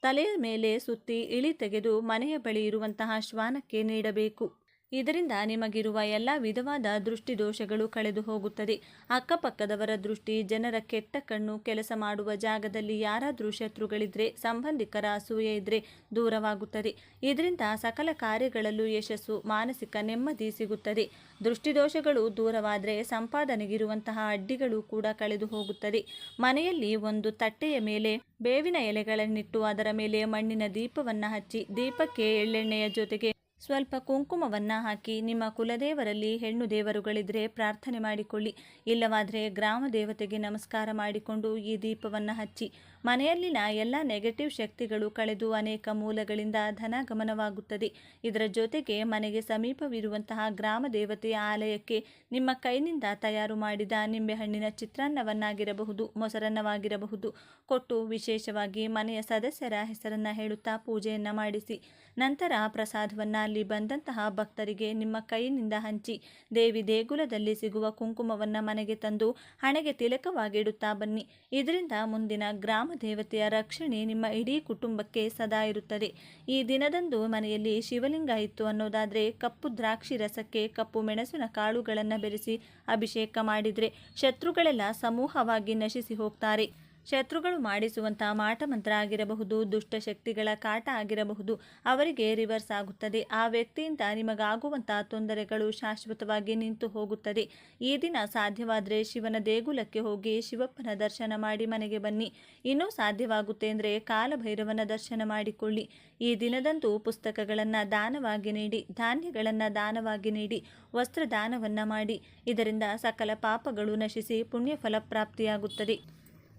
ತಲೆಯ ಮೇಲೆ ಸುತ್ತಿ ಇಳಿ ತೆಗೆದು ಮನೆಯ ಬಳಿ ಇರುವಂತಹ ಶ್ವಾನಕ್ಕೆ ನೀಡಬೇಕು. ಇದರಿಂದ ನಿಮಗಿರುವ ಎಲ್ಲ ವಿಧವಾದ ದೃಷ್ಟಿ ದೋಷಗಳು ಕಳೆದು ಹೋಗುತ್ತದೆ. ಅಕ್ಕಪಕ್ಕದವರ ದೃಷ್ಟಿ, ಜನರ ಕೆಟ್ಟ ಕಣ್ಣು, ಕೆಲಸ ಮಾಡುವ ಜಾಗದಲ್ಲಿ ಯಾರಾದರೂ ಶತ್ರುಗಳಿದ್ರೆ, ಸಂಬಂಧಿಕರ ಅಸೂಯೆ ಇದ್ದರೆ ದೂರವಾಗುತ್ತದೆ. ಇದರಿಂದ ಸಕಲ ಕಾರ್ಯಗಳಲ್ಲೂ ಯಶಸ್ಸು, ಮಾನಸಿಕ ನೆಮ್ಮದಿ ಸಿಗುತ್ತದೆ. ದೃಷ್ಟಿದೋಷಗಳು ದೂರವಾದರೆ ಸಂಪಾದನೆಗಿರುವಂತಹ ಅಡ್ಡಿಗಳು ಕೂಡ ಕಳೆದು ಹೋಗುತ್ತದೆ. ಮನೆಯಲ್ಲಿ ಒಂದು ತಟ್ಟೆಯ ಮೇಲೆ ಬೇವಿನ ಎಲೆಗಳನ್ನಿಟ್ಟು ಅದರ ಮೇಲೆ ಮಣ್ಣಿನ ದೀಪವನ್ನು ಹಚ್ಚಿ, ದೀಪಕ್ಕೆ ಎಳ್ಳೆಣ್ಣೆಯ ಜೊತೆಗೆ ಸ್ವಲ್ಪ ಕುಂಕುಮವನ್ನು ಹಾಕಿ, ನಿಮ್ಮ ಕುಲದೇವರಲ್ಲಿ ಹೆಣ್ಣು ದೇವರುಗಳಿದ್ರೆ ಪ್ರಾರ್ಥನೆ ಮಾಡಿಕೊಳ್ಳಿ. ಇಲ್ಲವಾದರೆ ಗ್ರಾಮ ದೇವತೆಗೆ ನಮಸ್ಕಾರ ಮಾಡಿಕೊಂಡು ಈ ದೀಪವನ್ನು ಹಚ್ಚಿ. ಮನೆಯಲ್ಲಿನ ಎಲ್ಲ ನೆಗೆಟಿವ್ ಶಕ್ತಿಗಳು ಕಳೆದು ಅನೇಕ ಮೂಲಗಳಿಂದ ಧನಗಮನವಾಗುತ್ತದೆ. ಇದರ ಜೊತೆಗೆ ಮನೆಗೆ ಸಮೀಪವಿರುವಂತಹ ಗ್ರಾಮ ದೇವತೆಯ ಆಲಯಕ್ಕೆ ನಿಮ್ಮ ಕೈನಿಂದ ತಯಾರು ಮಾಡಿದ ನಿಂಬೆಹಣ್ಣಿನ ಚಿತ್ರಾನ್ನವನ್ನಾಗಿರಬಹುದು, ಮೊಸರನ್ನವಾಗಿರಬಹುದು ಕೊಟ್ಟು ವಿಶೇಷವಾಗಿ ಮನೆಯ ಸದಸ್ಯರ ಹೆಸರನ್ನು ಹೇಳುತ್ತಾ ಪೂಜೆಯನ್ನು ಮಾಡಿಸಿ. ನಂತರ ಪ್ರಸಾದವನ್ನು ಅಲ್ಲಿ ಬಂದಂತಹ ಭಕ್ತರಿಗೆ ನಿಮ್ಮ ಕೈಯಿಂದ ಹಂಚಿ, ದೇವಿ ದೇಗುಲದಲ್ಲಿ ಸಿಗುವ ಕುಂಕುಮವನ್ನು ಮನೆಗೆ ತಂದು ಹಣೆಗೆ ತಿಲಕವಾಗಿಡುತ್ತಾ ಬನ್ನಿ. ಇದರಿಂದ ಮುಂದಿನ ಗ್ರಾಮ ದೇವತೆಯ ರಕ್ಷಣೆ ನಿಮ್ಮ ಇಡೀ ಕುಟುಂಬಕ್ಕೆ ಸದಾ ಇರುತ್ತದೆ. ಈ ದಿನದಂದು ಮನೆಯಲ್ಲಿ ಶಿವಲಿಂಗ ಇತ್ತು ಅನ್ನೋದಾದರೆ ಕಪ್ಪು ದ್ರಾಕ್ಷಿ ರಸಕ್ಕೆ ಕಪ್ಪು ಮೆಣಸಿನ ಕಾಳುಗಳನ್ನು ಬೆರೆಸಿ ಅಭಿಷೇಕ ಮಾಡಿದರೆ ಶತ್ರುಗಳೆಲ್ಲ ಸಮೂಹವಾಗಿ ನಶಿಸಿ ಹೋಗ್ತಾರೆ. ಶತ್ರುಗಳು ಮಾಡಿಸುವಂತಹ ಮಾಟಮಂತ್ರ ಆಗಿರಬಹುದು, ದುಷ್ಟಶಕ್ತಿಗಳ ಕಾಟ ಆಗಿರಬಹುದು, ಅವರಿಗೆ ರಿವರ್ಸ್ ಆಗುತ್ತದೆ. ಆ ವ್ಯಕ್ತಿಯಿಂದ ನಿಮಗಾಗುವಂತಹ ತೊಂದರೆಗಳು ಶಾಶ್ವತವಾಗಿ ನಿಂತು ಹೋಗುತ್ತದೆ. ಈ ದಿನ ಸಾಧ್ಯವಾದರೆ ಶಿವನ ದೇಗುಲಕ್ಕೆ ಹೋಗಿ ಶಿವಪ್ಪನ ದರ್ಶನ ಮಾಡಿ ಮನೆಗೆ ಬನ್ನಿ. ಇನ್ನೂ ಸಾಧ್ಯವಾಗುತ್ತೆ ಅಂದರೆ ಕಾಲಭೈರವನ ದರ್ಶನ ಮಾಡಿಕೊಳ್ಳಿ. ಈ ದಿನದಂದು ಪುಸ್ತಕಗಳನ್ನು ದಾನವಾಗಿ ನೀಡಿ, ಧಾನ್ಯಗಳನ್ನು ದಾನವಾಗಿ ನೀಡಿ, ವಸ್ತ್ರ ದಾನವನ್ನು ಮಾಡಿ. ಇದರಿಂದ ಸಕಲ ಪಾಪಗಳು ನಶಿಸಿ ಪುಣ್ಯ ಫಲ ಪ್ರಾಪ್ತಿಯಾಗುತ್ತದೆ.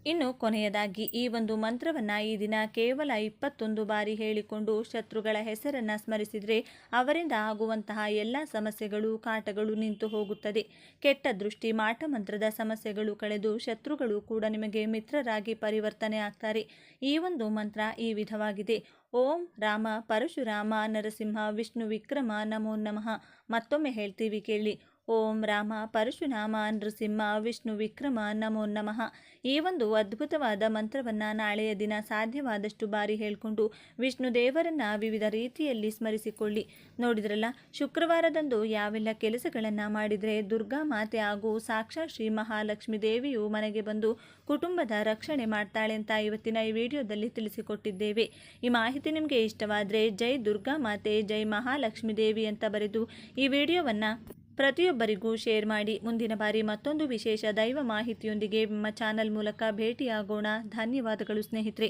ಇನ್ನು ಕೊನೆಯದಾಗಿ ಈ ಒಂದು ಮಂತ್ರವನ್ನು ಈ ದಿನ ಕೇವಲ 21 ಬಾರಿ ಹೇಳಿಕೊಂಡು ಶತ್ರುಗಳ ಹೆಸರನ್ನು ಸ್ಮರಿಸಿದರೆ ಅವರಿಂದ ಆಗುವಂತಹ ಎಲ್ಲ ಸಮಸ್ಯೆಗಳು, ಕಾಟಗಳು ನಿಂತು ಹೋಗುತ್ತದೆ. ಕೆಟ್ಟ ದೃಷ್ಟಿ, ಮಾಟಮಂತ್ರದ ಸಮಸ್ಯೆಗಳು ಕಳೆದು ಶತ್ರುಗಳು ಕೂಡ ನಿಮಗೆ ಮಿತ್ರರಾಗಿ ಪರಿವರ್ತನೆ ಆಗ್ತಾರೆ. ಈ ಒಂದು ಮಂತ್ರ ಈ ವಿಧವಾಗಿದೆ: ಓಂ ರಾಮ ಪರಶುರಾಮ ನರಸಿಂಹ ವಿಷ್ಣು ವಿಕ್ರಮ ನಮೋ ನಮಃ. ಮತ್ತೊಮ್ಮೆ ಹೇಳ್ತೀವಿ ಕೇಳಿ: ಓಂ ರಾಮ ಪರಶುರಾಮ ನೃಸಿಂಹ ವಿಷ್ಣು ವಿಕ್ರಮ ನಮೋ ನಮಃ. ಈ ಒಂದು ಅದ್ಭುತವಾದ ಮಂತ್ರವನ್ನು ನಾಳೆಯ ದಿನ ಸಾಧ್ಯವಾದಷ್ಟು ಬಾರಿ ಹೇಳಿಕೊಂಡು ವಿಷ್ಣು ದೇವರನ್ನು ವಿವಿಧ ರೀತಿಯಲ್ಲಿ ಸ್ಮರಿಸಿಕೊಳ್ಳಿ. ನೋಡಿದ್ರಲ್ಲ, ಶುಕ್ರವಾರದಂದು ಯಾವೆಲ್ಲ ಕೆಲಸಗಳನ್ನು ಮಾಡಿದರೆ ದುರ್ಗಾ ಮಾತೆ ಹಾಗೂ ಸಾಕ್ಷಾತ್ ಶ್ರೀ ಮಹಾಲಕ್ಷ್ಮೀ ದೇವಿಯು ಮನೆಗೆ ಬಂದು ಕುಟುಂಬದ ರಕ್ಷಣೆ ಮಾಡ್ತಾಳೆ ಅಂತ ಇವತ್ತಿನ ಈ ವಿಡಿಯೋದಲ್ಲಿ ತಿಳಿಸಿಕೊಟ್ಟಿದ್ದೇವೆ. ಈ ಮಾಹಿತಿ ನಿಮಗೆ ಇಷ್ಟವಾದರೆ ಜೈ ದುರ್ಗಾ ಮಾತೆ, ಜೈ ಮಹಾಲಕ್ಷ್ಮೀ ದೇವಿ ಅಂತ ಬರೆದು ಈ ವಿಡಿಯೋವನ್ನು ಪ್ರತಿಯೊಬ್ಬರಿಗೂ ಶೇರ್ ಮಾಡಿ. ಮುಂದಿನ ಬಾರಿ ಮತ್ತೊಂದು ವಿಶೇಷ ದೈವ ಮಾಹಿತಿಯೊಂದಿಗೆ ನಿಮ್ಮ ಚಾನಲ್ ಮೂಲಕ ಭೇಟಿಯಾಗೋಣ. ಧನ್ಯವಾದಗಳು ಸ್ನೇಹಿತರೆ.